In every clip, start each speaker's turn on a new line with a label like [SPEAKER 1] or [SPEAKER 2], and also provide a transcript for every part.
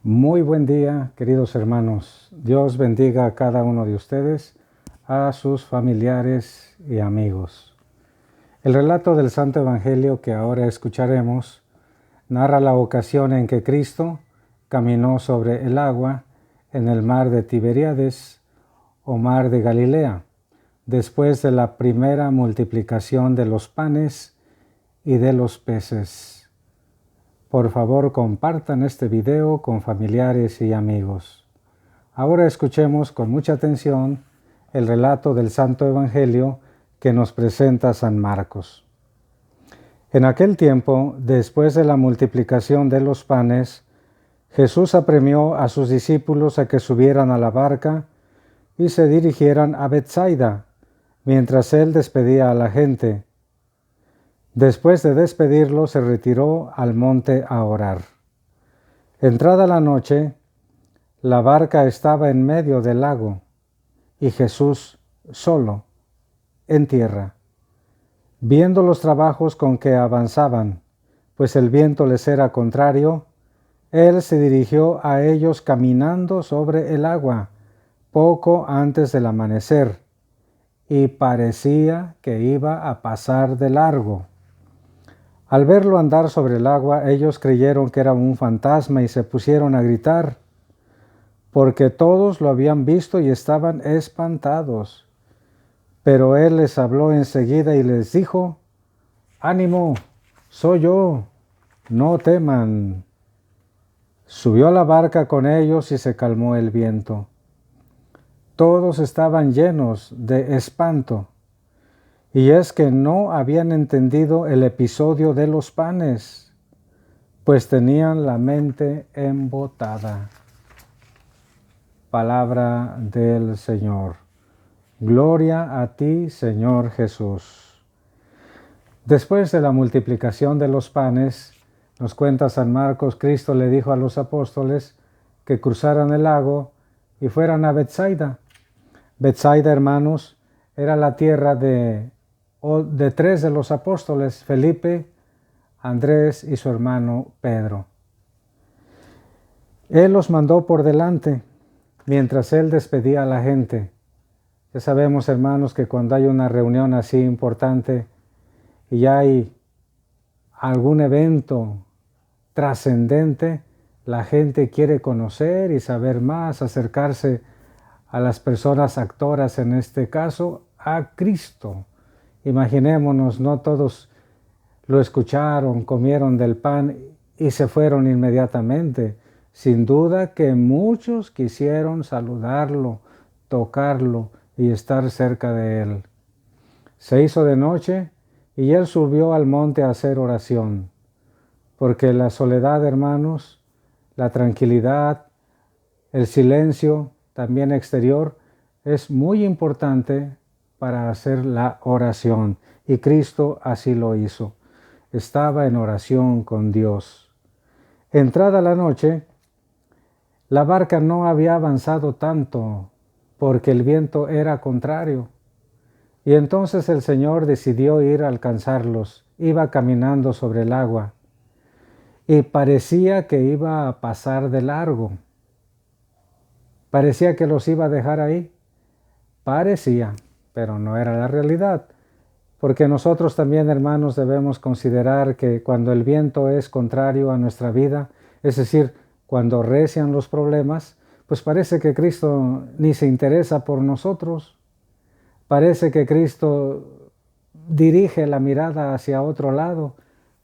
[SPEAKER 1] Muy buen día, queridos hermanos. Dios bendiga a cada uno de ustedes, a sus familiares y amigos. El relato del Santo Evangelio que ahora escucharemos narra la ocasión en que Cristo caminó sobre el agua en el mar de Tiberíades o mar de Galilea, después de la primera multiplicación de los panes y de los peces. Por favor, compartan este video con familiares y amigos. Ahora escuchemos con mucha atención el relato del Santo Evangelio que nos presenta San Marcos. En aquel tiempo, después de la multiplicación de los panes, Jesús apremió a sus discípulos a que subieran a la barca y se dirigieran a Betsaida, mientras él despedía a la gente. Después de despedirlo, se retiró al monte a orar. Entrada la noche, la barca estaba en medio del lago y Jesús solo, en tierra. Viendo los trabajos con que avanzaban, pues el viento les era contrario, él se dirigió a ellos caminando sobre el agua, poco antes del amanecer, y parecía que iba a pasar de largo. Al verlo andar sobre el agua, ellos creyeron que era un fantasma y se pusieron a gritar, porque todos lo habían visto y estaban espantados. Pero él les habló enseguida y les dijo: «Ánimo, soy yo, no teman». Subió a la barca con ellos y se calmó el viento. Todos estaban llenos de espanto. Y es que no habían entendido el episodio de los panes, pues tenían la mente embotada. Palabra del Señor. Gloria a ti, Señor Jesús. Después de la multiplicación de los panes, nos cuenta San Marcos, Cristo le dijo a los apóstoles que cruzaran el lago y fueran a Betsaida. Betsaida, hermanos, era la tierra de tres de los apóstoles, Felipe, Andrés y su hermano Pedro. Él los mandó por delante, mientras él despedía a la gente. Ya sabemos, hermanos, que cuando hay una reunión así importante y hay algún evento trascendente, la gente quiere conocer y saber más, acercarse a las personas actoras, en este caso, a Cristo. Imaginémonos, no todos lo escucharon, comieron del pan y se fueron inmediatamente. Sin duda que muchos quisieron saludarlo, tocarlo y estar cerca de él. Se hizo de noche y él subió al monte a hacer oración, porque la soledad, hermanos, la tranquilidad, el silencio, también exterior, es muy importante para hacer la oración, y Cristo así lo hizo. Estaba en oración con Dios. Entrada la noche, la barca no había avanzado tanto porque el viento era contrario, y entonces el Señor decidió ir a alcanzarlos. Iba caminando sobre el agua y parecía que iba a pasar de largo. Parecía que los iba a dejar ahí. Parecía, pero no era la realidad. Porque nosotros también, hermanos, debemos considerar que cuando el viento es contrario a nuestra vida, es decir, cuando recian los problemas, pues parece que Cristo ni se interesa por nosotros. Parece que Cristo dirige la mirada hacia otro lado,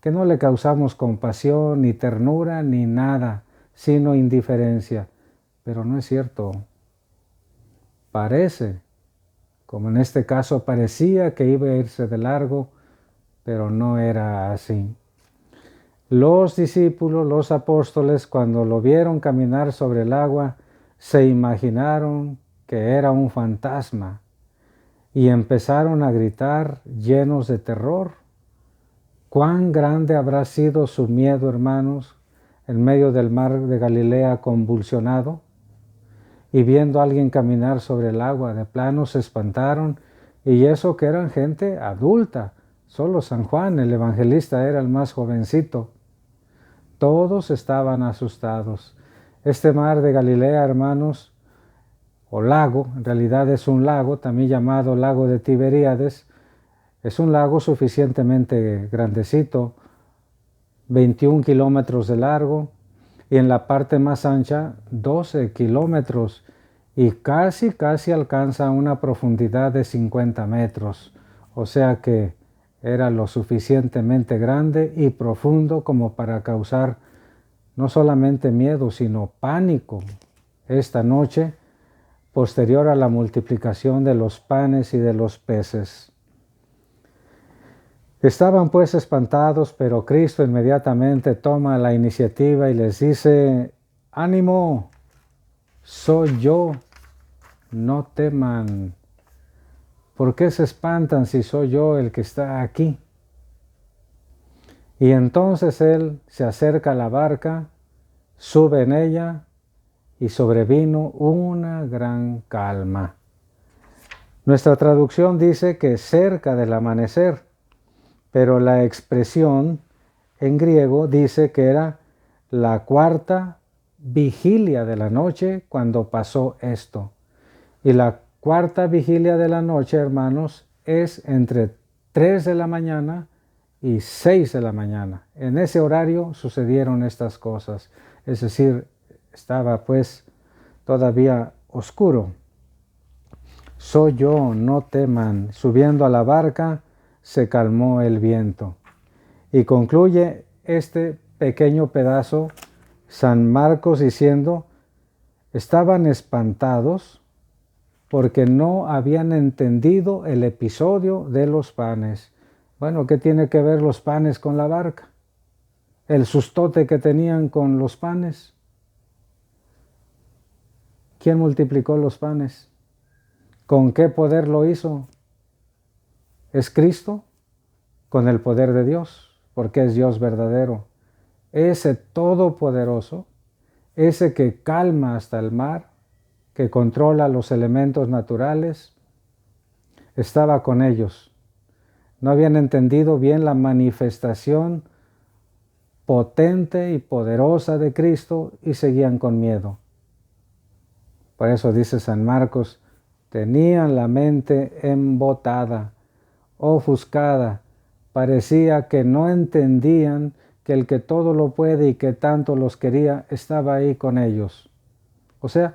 [SPEAKER 1] que no le causamos compasión, ni ternura, ni nada, sino indiferencia. Pero no es cierto. Parece, como en este caso parecía que iba a irse de largo, pero no era así. Los discípulos, los apóstoles, cuando lo vieron caminar sobre el agua, se imaginaron que era un fantasma y empezaron a gritar llenos de terror. ¿Cuán grande habrá sido su miedo, hermanos, en medio del mar de Galilea convulsionado? Y viendo a alguien caminar sobre el agua, de plano se espantaron, y eso que eran gente adulta. Solo San Juan, el evangelista, era el más jovencito. Todos estaban asustados. Este mar de Galilea, hermanos, o lago, en realidad es un lago, también llamado lago de Tiberíades, es un lago suficientemente grandecito, 21 kilómetros de largo, y en la parte más ancha 12 kilómetros, y casi alcanza una profundidad de 50 metros, o sea que era lo suficientemente grande y profundo como para causar no solamente miedo, sino pánico esta noche, posterior a la multiplicación de los panes y de los peces. Estaban pues espantados, pero Cristo inmediatamente toma la iniciativa y les dice: ánimo, soy yo, no teman. ¿Por qué se espantan si soy yo el que está aquí? Y entonces Él se acerca a la barca, sube en ella y sobrevino una gran calma. Nuestra traducción dice que cerca del amanecer, pero la expresión en griego dice que era la cuarta vigilia de la noche cuando pasó esto. Y la cuarta vigilia de la noche, hermanos, es entre 3 de la mañana y 6 de la mañana. En ese horario sucedieron estas cosas. Es decir, estaba pues todavía oscuro. Soy yo, no teman. Subiendo a la barca, se calmó el viento. Y concluye este pequeño pedazo San Marcos diciendo: estaban espantados porque no habían entendido el episodio de los panes. Bueno, ¿qué tiene que ver los panes con la barca? El sustote que tenían con los panes. ¿Quién multiplicó los panes? ¿Con qué poder lo hizo? ¿Es Cristo? Con el poder de Dios, porque es Dios verdadero. Ese todopoderoso, ese que calma hasta el mar, que controla los elementos naturales, estaba con ellos. No habían entendido bien la manifestación potente y poderosa de Cristo y seguían con miedo. Por eso dice San Marcos: tenían la mente embotada, ofuscada, parecía que no entendían que el que todo lo puede y que tanto los quería estaba ahí con ellos. O sea,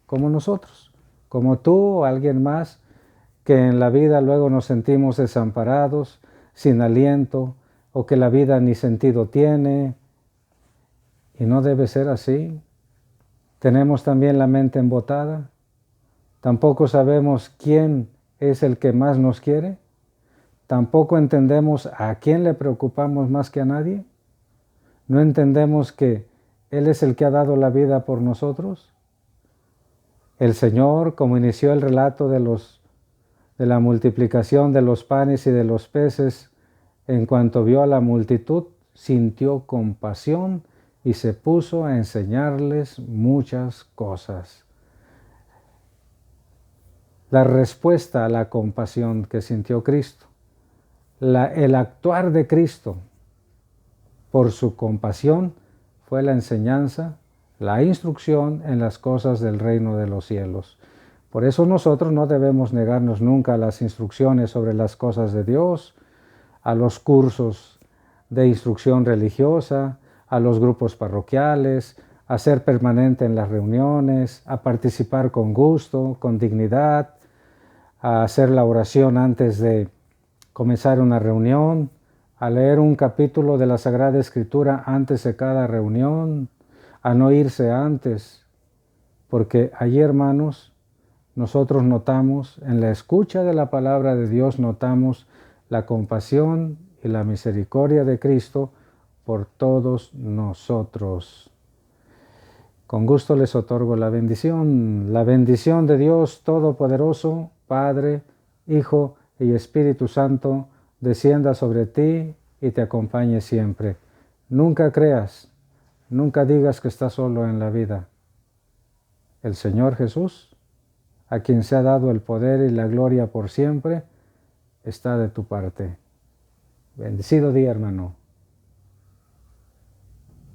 [SPEAKER 1] como nosotros, como tú o alguien más, que en la vida luego nos sentimos desamparados, sin aliento, o que la vida ni sentido tiene, y no debe ser así. Tenemos también la mente embotada, tampoco sabemos quién es el que más nos quiere, tampoco entendemos a quién le preocupamos más que a nadie, no entendemos que Él es el que ha dado la vida por nosotros. El Señor, como inició el relato de la multiplicación de los panes y de los peces, en cuanto vio a la multitud, sintió compasión y se puso a enseñarles muchas cosas. La respuesta a la compasión que sintió Cristo, el actuar de Cristo por su compasión, fue la enseñanza, la instrucción en las cosas del reino de los cielos. Por eso nosotros no debemos negarnos nunca a las instrucciones sobre las cosas de Dios, a los cursos de instrucción religiosa, a los grupos parroquiales, a ser permanente en las reuniones, a participar con gusto, con dignidad, a hacer la oración antes de comenzar una reunión, a leer un capítulo de la Sagrada Escritura antes de cada reunión, a no irse antes, porque allí, hermanos, nosotros notamos, en la escucha de la palabra de Dios, notamos la compasión y la misericordia de Cristo por todos nosotros. Con gusto les otorgo la bendición de Dios Todopoderoso, Padre, Hijo y Espíritu Santo, descienda sobre ti y te acompañe siempre. Nunca creas, nunca digas que estás solo en la vida. El Señor Jesús, a quien se ha dado el poder y la gloria por siempre, está de tu parte. Bendecido día, hermano.